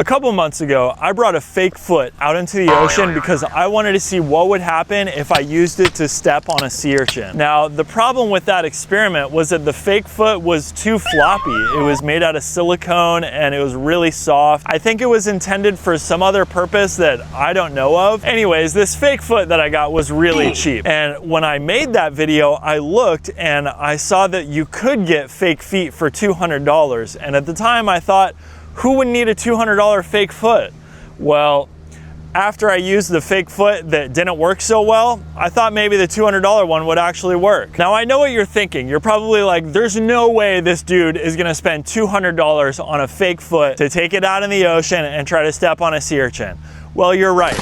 A couple months ago, I brought a fake foot out into the ocean because I wanted to see what would happen if I used it to step on a sea urchin. Now, the problem with that experiment was that the fake foot was too floppy. It was made out of silicone and it was really soft. I think it was intended for some other purpose that I don't know of. Anyways, this fake foot that I got was really cheap. And when I made that video, I looked and I saw that you could get fake feet for $200. And at the time I thought, who would need a $200 fake foot? Well, after I used the fake foot that didn't work so well, I thought maybe the $200 one would actually work. Now I know what you're thinking. You're probably like, there's no way this dude is gonna spend $200 on a fake foot to take it out in the ocean and try to step on a sea urchin. Well, you're right.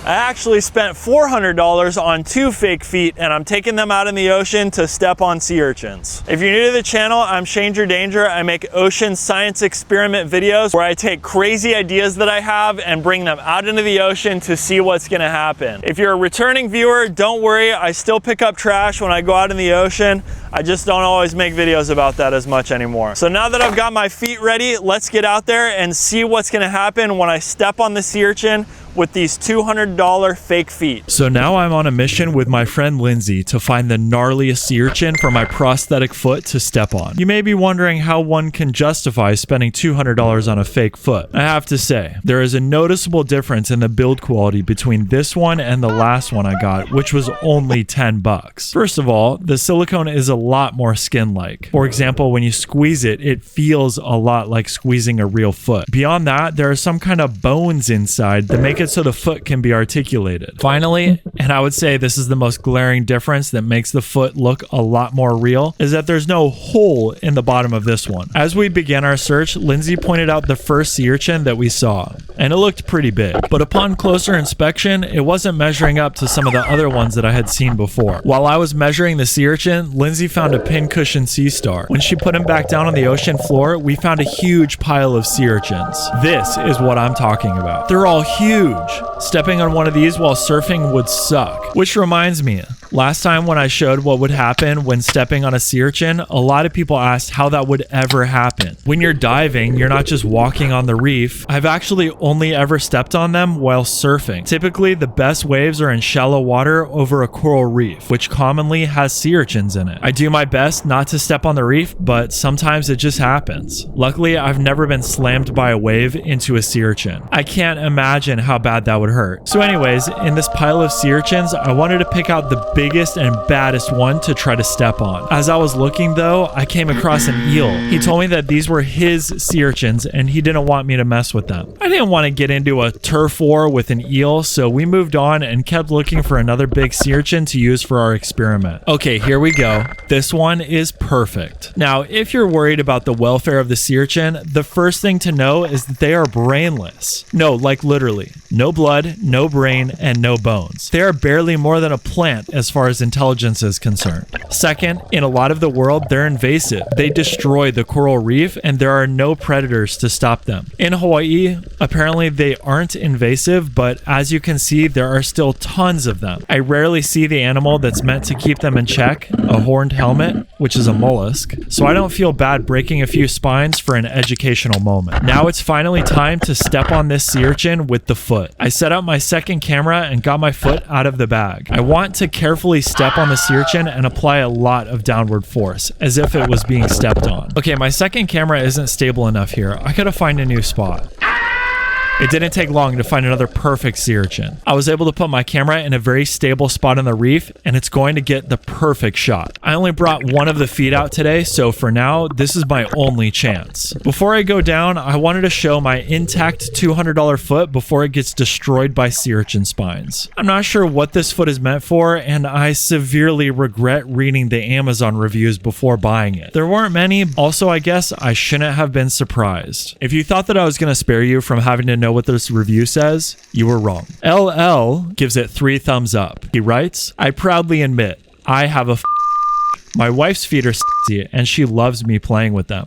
I actually spent $400 on 2 fake feet and I'm taking them out in the ocean to step on sea urchins. If you're new to the channel, I'm Shanger Danger. I make ocean science experiment videos where I take crazy ideas that I have and bring them out into the ocean to see what's gonna happen. If you're a returning viewer, don't worry, I still pick up trash when I go out in the ocean. I just don't always make videos about that as much anymore. So now that I've got my feet ready, let's get out there and see what's gonna happen when I step on the sea urchin with these $200 fake feet. So now I'm on a mission with my friend Lindsay to find the gnarliest sea urchin for my prosthetic foot to step on. You may be wondering how one can justify spending $200 on a fake foot. I have to say, there is a noticeable difference in the build quality between this one and the last one I got, which was only 10 bucks. First of all, the silicone is a lot more skin-like. For example, when you squeeze it, it feels a lot like squeezing a real foot. Beyond that, there are some kind of bones inside that make it so the foot can be articulated. Finally, and I would say this is the most glaring difference that makes the foot look a lot more real, is that there's no hole in the bottom of this one. As we began our search, Lindsay pointed out the first sea urchin that we saw, and it looked pretty big. But upon closer inspection, it wasn't measuring up to some of the other ones that I had seen before. While I was measuring the sea urchin, Lindsay found a pincushion sea star. When she put him back down on the ocean floor, we found a huge pile of sea urchins. This is what I'm talking about. They're all huge. Stepping on one of these while surfing would suck. Which reminds me, last time when I showed what would happen when stepping on a sea urchin, a lot of people asked how that would ever happen. When you're diving, you're not just walking on the reef. I've actually only ever stepped on them while surfing. Typically, the best waves are in shallow water over a coral reef, which commonly has sea urchins in it. I do my best not to step on the reef, but sometimes it just happens. Luckily, I've never been slammed by a wave into a sea urchin. I can't imagine how bad that would hurt. So anyways, in this pile of sea urchins, I wanted to pick out the biggest and baddest one to try to step on. As I was looking though, I came across an eel. He told me that these were his sea urchins and he didn't want me to mess with them. I didn't want to get into a turf war with an eel, so we moved on and kept looking for another big sea urchin to use for our experiment. Okay, here we go. This one is perfect. Now, if you're worried about the welfare of the sea urchin, the first thing to know is that they are brainless. No, like literally. No blood, no brain, and no bones. They are barely more than a plant as far as intelligence is concerned. Second, in a lot of the world, they're invasive. They destroy the coral reef and there are no predators to stop them. In Hawaii, apparently they aren't invasive, but as you can see, there are still tons of them. I rarely see the animal that's meant to keep them in check, a horned helmet, which is a mollusk, so I don't feel bad breaking a few spines for an educational moment. Now it's finally time to step on this sea urchin with the foot. I set up my second camera and got my foot out of the bag. I want to carefully step on the sea urchin and apply a lot of downward force, as if it was being stepped on. Okay, my second camera isn't stable enough here. I gotta find a new spot. It didn't take long to find another perfect sea urchin. I was able to put my camera in a very stable spot on the reef, and it's going to get the perfect shot. I only brought one of the feet out today, so for now, this is my only chance. Before I go down, I wanted to show my intact $200 foot before it gets destroyed by sea urchin spines. I'm not sure what this foot is meant for, and I severely regret reading the Amazon reviews before buying it. There weren't many, also I guess I shouldn't have been surprised. If you thought that I was going to spare you from having to know what this review says, you were wrong. LL gives it 3 thumbs up. He writes, I proudly admit, I have a My wife's feet are sexy and she loves me playing with them.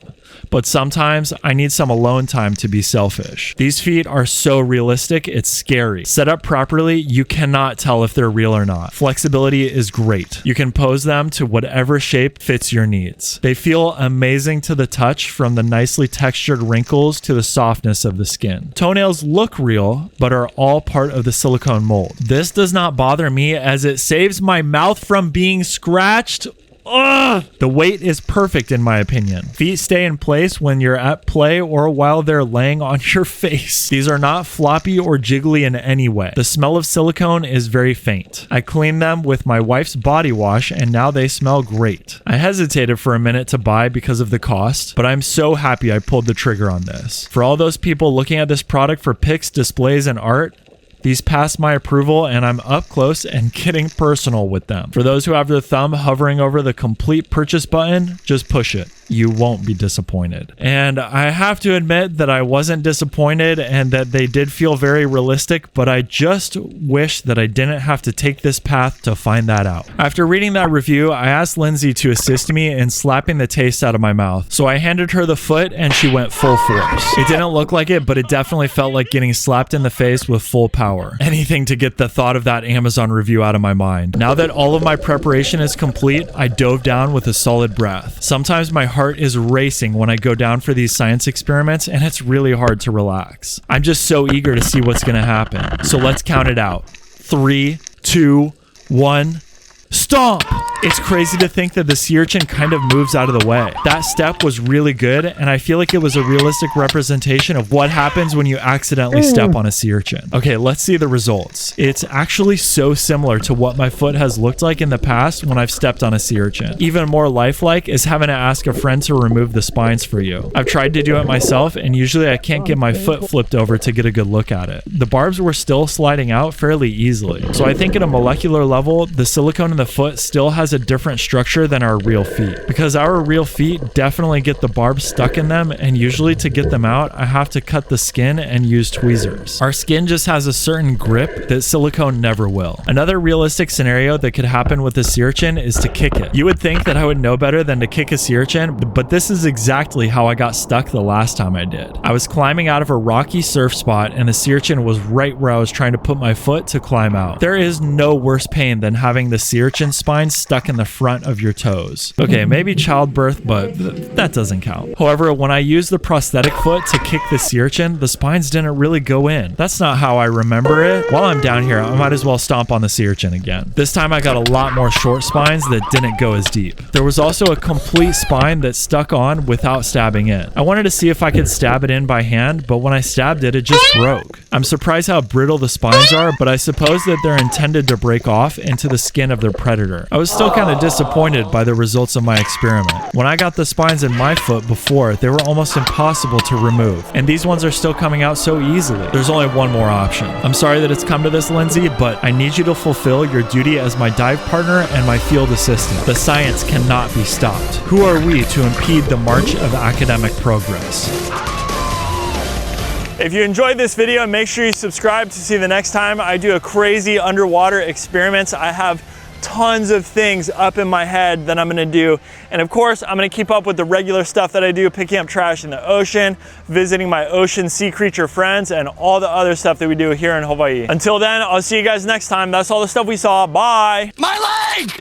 But sometimes I need some alone time to be selfish. These feet are so realistic, it's scary. Set up properly, you cannot tell if they're real or not. Flexibility is great. You can pose them to whatever shape fits your needs. They feel amazing to the touch, from the nicely textured wrinkles to the softness of the skin. Toenails look real, but are all part of the silicone mold. This does not bother me as it saves my mouth from being scratched. Ugh! The weight is perfect in my opinion. Feet stay in place when you're at play or while they're laying on your face. These are not floppy or jiggly in any way. The smell of silicone is very faint. I cleaned them with my wife's body wash and now they smell great. I hesitated for a minute to buy because of the cost, but I'm so happy I pulled the trigger on this. For all those people looking at this product for pics, displays, and art, these passed my approval and I'm up close and getting personal with them. For those who have their thumb hovering over the complete purchase button, just push it. You won't be disappointed. And I have to admit that I wasn't disappointed and that they did feel very realistic, but I just wish that I didn't have to take this path to find that out. After reading that review, I asked Lindsay to assist me in slapping the taste out of my mouth. So I handed her the foot and she went full force. It didn't look like it, but it definitely felt like getting slapped in the face with full power. Anything to get the thought of that Amazon review out of my mind. Now that all of my preparation is complete, I dove down with a solid breath. Sometimes my heart is racing when I go down for these science experiments and it's really hard to relax. I'm just so eager to see what's going to happen. So let's count it out. 3, 2, 1, stomp! It's crazy to think that the sea urchin kind of moves out of the way. That step was really good, and I feel like it was a realistic representation of what happens when you accidentally step on a sea urchin. Okay, let's see the results. It's actually so similar to what my foot has looked like in the past when I've stepped on a sea urchin. Even more lifelike is having to ask a friend to remove the spines for you. I've tried to do it myself, and usually I can't get my foot flipped over to get a good look at it. The barbs were still sliding out fairly easily. So I think at a molecular level, the silicone in the foot still has a different structure than our real feet, because our real feet definitely get the barbs stuck in them, and usually to get them out I have to cut the skin and use tweezers. Our skin just has a certain grip that silicone never will. Another realistic scenario that could happen with a sea urchin is to kick it. You would think that I would know better than to kick a sea urchin, but this is exactly how I got stuck the last time I did. I was climbing out of a rocky surf spot and the sea urchin was right where I was trying to put my foot to climb out. There is no worse pain than having the sea urchin spine stuck in the front of your toes. Okay, maybe childbirth, but that doesn't count. However, when I used the prosthetic foot to kick the sea urchin, the spines didn't really go in. That's not how I remember it. While I'm down here, I might as well stomp on the sea urchin again. This time I got a lot more short spines that didn't go as deep. There was also a complete spine that stuck on without stabbing in. I wanted to see if I could stab it in by hand, but when I stabbed it, it just broke. I'm surprised how brittle the spines are, but I suppose that they're intended to break off into the skin of their predator. I was still kind of disappointed by the results of my experiment. When I got the spines in my foot before, they were almost impossible to remove, and these ones are still coming out so easily. There's only one more option. I'm sorry that it's come to this, Lindsay, but I need you to fulfill your duty as my dive partner and my field assistant. The science cannot be stopped. Who are we to impede the march of academic progress? If you enjoyed this video, make sure you subscribe to see the next time I do a crazy underwater experiments. I have tons of things up in my head that I'm gonna do. And of course, I'm gonna keep up with the regular stuff that I do, picking up trash in the ocean, visiting my ocean sea creature friends, and all the other stuff that we do here in Hawaii. Until then, I'll see you guys next time. That's all the stuff we saw. Bye.